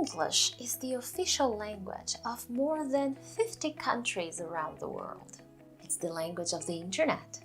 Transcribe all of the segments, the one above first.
English is the official language of more than 50 countries around the world. It's the language of the internet,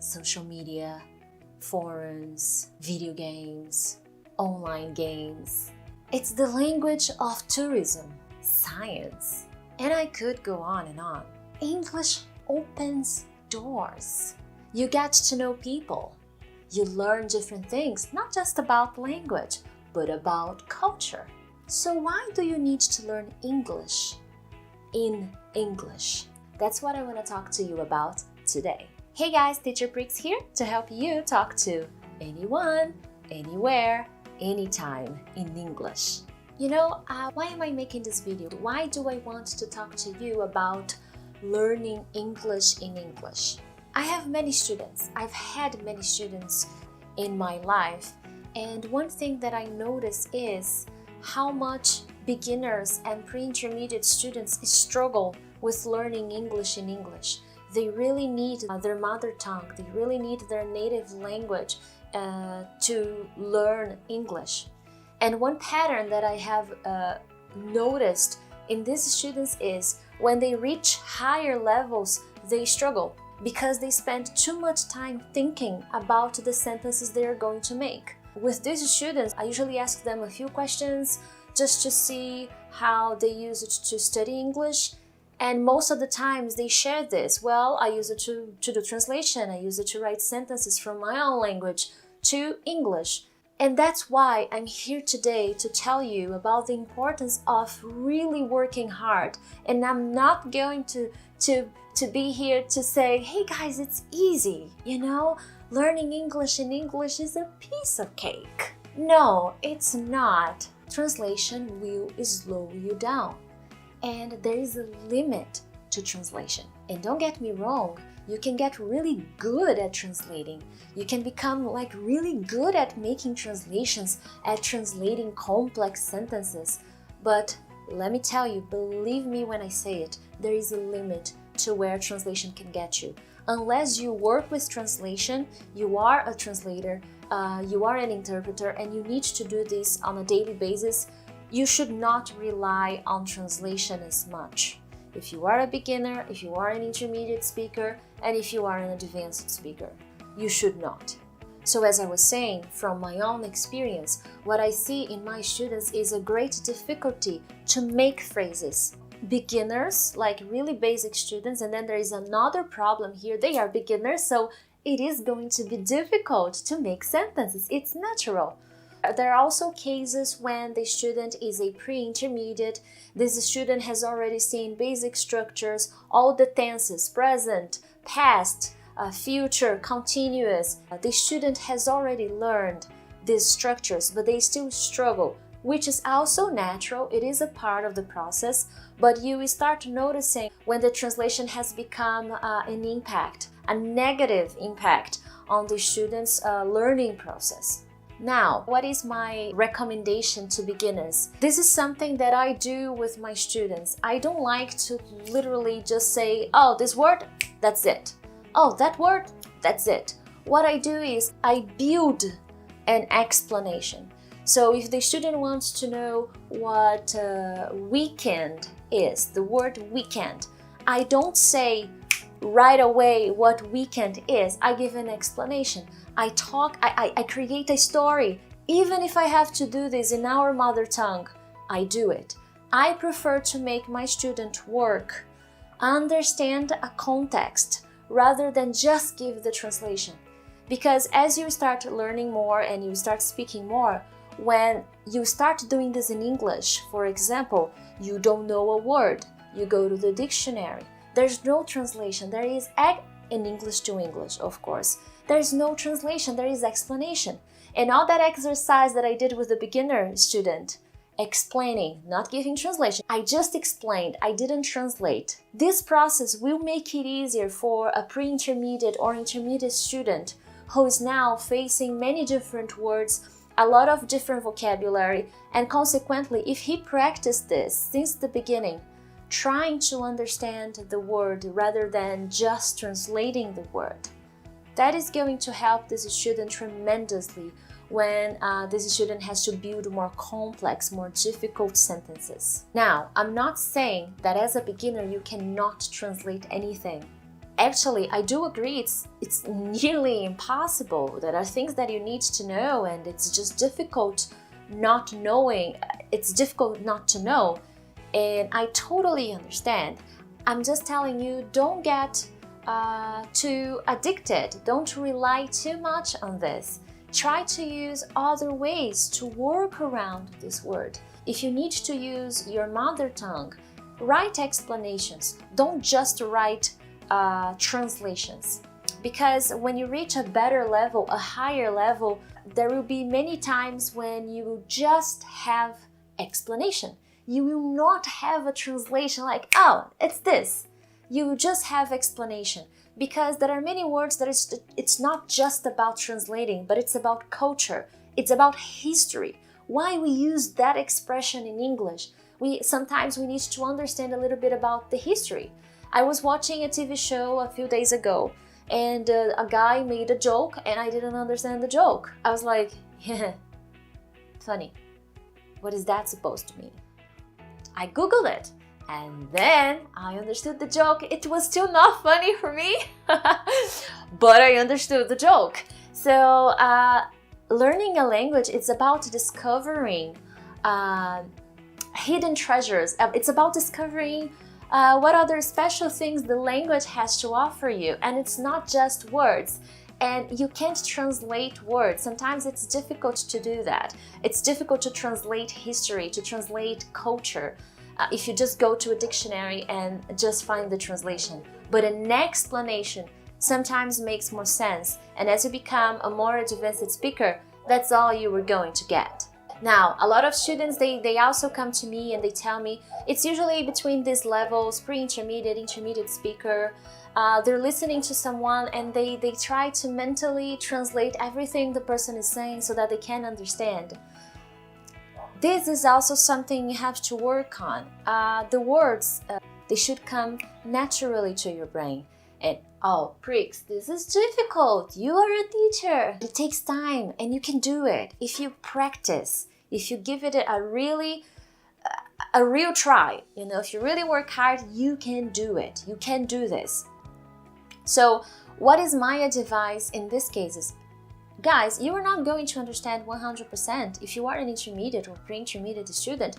social media, forums, video games, online games. It's the language of tourism, science, and I could go on and on. English opens doors. You get to know people. You learn different things, not just about language, but about culture. So why do you need to learn English in English? That's what I want to talk to you about today. Hey guys, Teacher Prix here to help you talk to anyone, anywhere, anytime in English. You know, why am I making this video? Why do I want to talk to you about learning English in English? I have many students. I've had many students in my life, and one thing that I notice is how much beginners and pre-intermediate students struggle with learning English in English. They really need their mother tongue, they really need their native language to learn English. And one pattern that I have noticed in these students is when they reach higher levels, they struggle because they spend too much time thinking about the sentences they are going to make. With these students, I usually ask them a few questions just to see how they use it to study English. And most of the times they share this. Well, I use it to do translation. I use it to write sentences from my own language to English. And that's why I'm here today to tell you about the importance of really working hard. And I'm not going to be here to say, hey guys, it's easy, you know? Learning English in English is a piece of cake. No, it's not. Translation will slow you down. And there is a limit to translation. And don't get me wrong, you can get really good at translating. You can become really good at making translations, at translating complex sentences. But let me tell you, believe me when I say it, there is a limit to where translation can get you. Unless you work with translation, you are a translator, you are an interpreter, and you need to do this on a daily basis, you should not rely on translation as much. If you are a beginner, if you are an intermediate speaker, and if you are an advanced speaker, you should not. So as I was saying, from my own experience, what I see in my students is a great difficulty to make phrases. Beginners, like really basic students, and then there is another problem here, they are beginners, so it is going to be difficult to make sentences. It's natural. There are also cases when the student is a pre-intermediate. This student has already seen basic structures, all the tenses, present, past, future, continuous. The student has already learned these structures, but they still struggle, which is also natural. It is a part of the process, but you will start noticing when the translation has become an impact, a negative impact on the student's learning process. Now, what is my recommendation to beginners? This is something that I do with my students. I don't like to literally just say, oh, this word, that's it. Oh, that word, that's it. What I do is I build an explanation. So if the student wants to know what weekend is, the word weekend, I don't say right away what weekend is. I give an explanation. I create a story. Even if I have to do this in our mother tongue, I do it. I prefer to make my student work, understand a context, rather than just give the translation. Because as you start learning more and you start speaking more, when you start doing this in English, for example, you don't know a word, you go to the dictionary. There's no translation. There is in English to English, of course. There is no translation, there is explanation. And all that exercise that I did with the beginner student, explaining, not giving translation, I just explained, I didn't translate. This process will make it easier for a pre-intermediate or intermediate student who is now facing many different words, a lot of different vocabulary, and consequently, if he practiced this since the beginning, trying to understand the word rather than just translating the word, that is going to help this student tremendously when this student has to build more complex, more difficult sentences. Now, I'm not saying that as a beginner you cannot translate anything. Actually, I do agree it's nearly impossible. There are things that you need to know, and it's just difficult not knowing. It's difficult not to know, and I totally understand. I'm just telling you, don't get too addicted. Don't rely too much on this. Try to use other ways to work around this word. If you need to use your mother tongue, write explanations. Don't just write translations. Because when you reach a better level, a higher level, there will be many times when you will just have explanation. You will not have a translation like, oh, it's this. You will just have explanation. Because there are many words that it's not just about translating, but it's about culture. It's about history. Why we use that expression in English. Sometimes we need to understand a little bit about the history. I was watching a TV show a few days ago, and a guy made a joke, and I didn't understand the joke. I was like, funny. What is that supposed to mean? I Googled it. And then I understood the joke. It was still not funny for me, but I understood the joke. So learning a language, it's about discovering hidden treasures. It's about discovering what other special things the language has to offer you. And it's not just words. And you can't translate words. Sometimes it's difficult to do that. It's difficult to translate history, to translate culture. If you just go to a dictionary and just find the translation. But an explanation sometimes makes more sense. And as you become a more advanced speaker, that's all you were going to get. Now, a lot of students, they also come to me and they tell me it's usually between these levels, pre-intermediate, intermediate speaker. They're listening to someone and they try to mentally translate everything the person is saying so that they can understand. This is also something you have to work on. The words, they should come naturally to your brain. And, oh, Prix, this is difficult. You are a teacher. It takes time and you can do it. If you practice, if you give it a real try, if you really work hard, you can do it. You can do this. So what is my advice in this case is, guys, you are not going to understand 100%. If you are an intermediate or pre-intermediate student,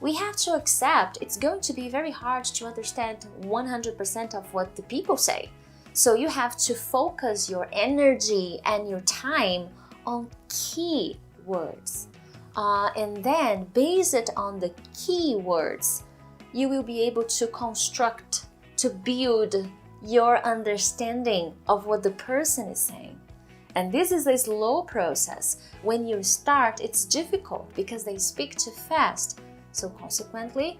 we have to accept it's going to be very hard to understand 100% of what the people say. So you have to focus your energy and your time on key words. And then, based on the key words, you will be able to construct, to build your understanding of what the person is saying. And this is a slow process. When you start, it's difficult because they speak too fast. So consequently,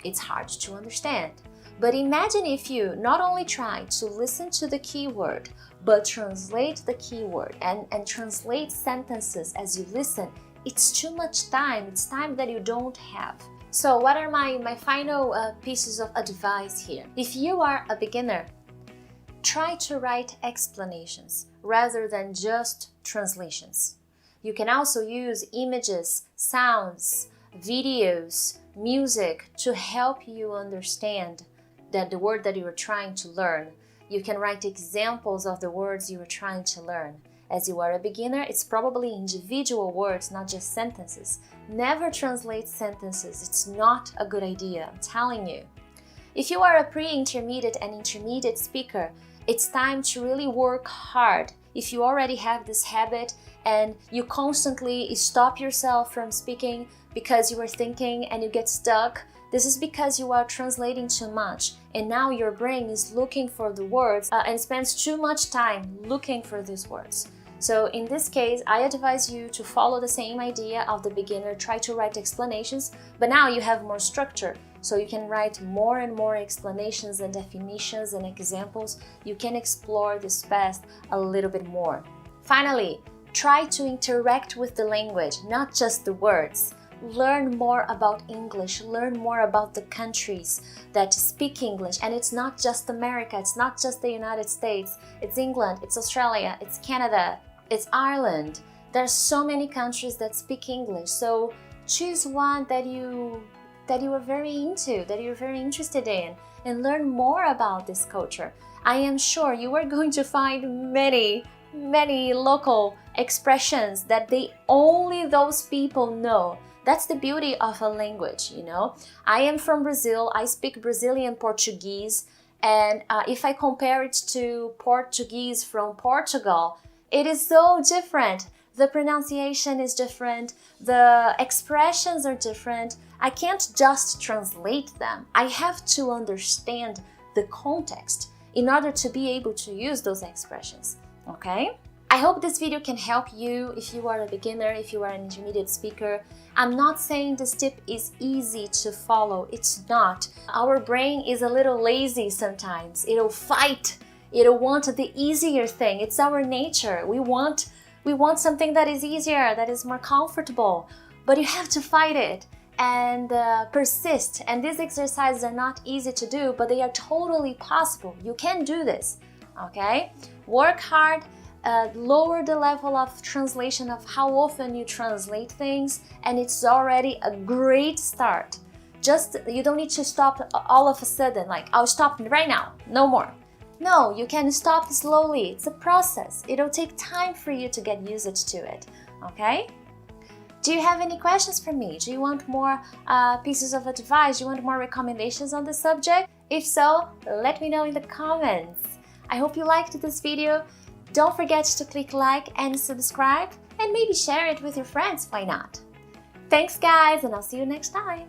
it's hard to understand. But imagine if you not only try to listen to the keyword, but translate the keyword and translate sentences as you listen. It's too much time. It's time that you don't have. So what are my final pieces of advice here? If you are a beginner, try to write explanations rather than just translations. You can also use images, sounds, videos, music to help you understand that the word that you are trying to learn. You can write examples of the words you are trying to learn. As you are a beginner, it's probably individual words, not just sentences. Never translate sentences. It's not a good idea, I'm telling you. If you are a pre-intermediate and intermediate speaker, it's time to really work hard. If you already have this habit and you constantly stop yourself from speaking because you are thinking and you get stuck, this is because you are translating too much and now your brain is looking for the words and spends too much time looking for these words. So in this case, I advise you to follow the same idea of the beginner, try to write explanations, but now you have more structure. So you can write more and more explanations and definitions and examples. You can explore this path a little bit more. Finally, try to interact with the language, not just the words. Learn more about English, learn more about the countries that speak English. And it's not just America, it's not just the United States, it's England, it's Australia, it's Canada, it's Ireland. There's so many countries that speak English, so choose one that you are very into, that you're very interested in, and learn more about this culture. I am sure you are going to find many local expressions that only those people know. That's the beauty of a language, you know. I am from Brazil. I speak Brazilian Portuguese, and if I compare it to Portuguese from Portugal, it is so different. The pronunciation is different, the expressions are different. I can't just translate them. I have to understand the context in order to be able to use those expressions, okay? I hope this video can help you if you are a beginner, if you are an intermediate speaker. I'm not saying this tip is easy to follow, it's not. Our brain is a little lazy sometimes. It'll fight, it'll want the easier thing. It's our nature. We want something that is easier, that is more comfortable, but you have to fight it and persist. And these exercises are not easy to do, but they are totally possible. You can do this, okay? Work hard, lower the level of translation of how often you translate things, and it's already a great start. You don't need to stop all of a sudden, like, I'll stop right now, no more. No, you can stop slowly. It's a process. It'll take time for you to get used to it, okay? Do you have any questions for me? Do you want more pieces of advice? Do you want more recommendations on the subject? If so, let me know in the comments. I hope you liked this video. Don't forget to click like and subscribe, and maybe share it with your friends, why not? Thanks guys, and I'll see you next time.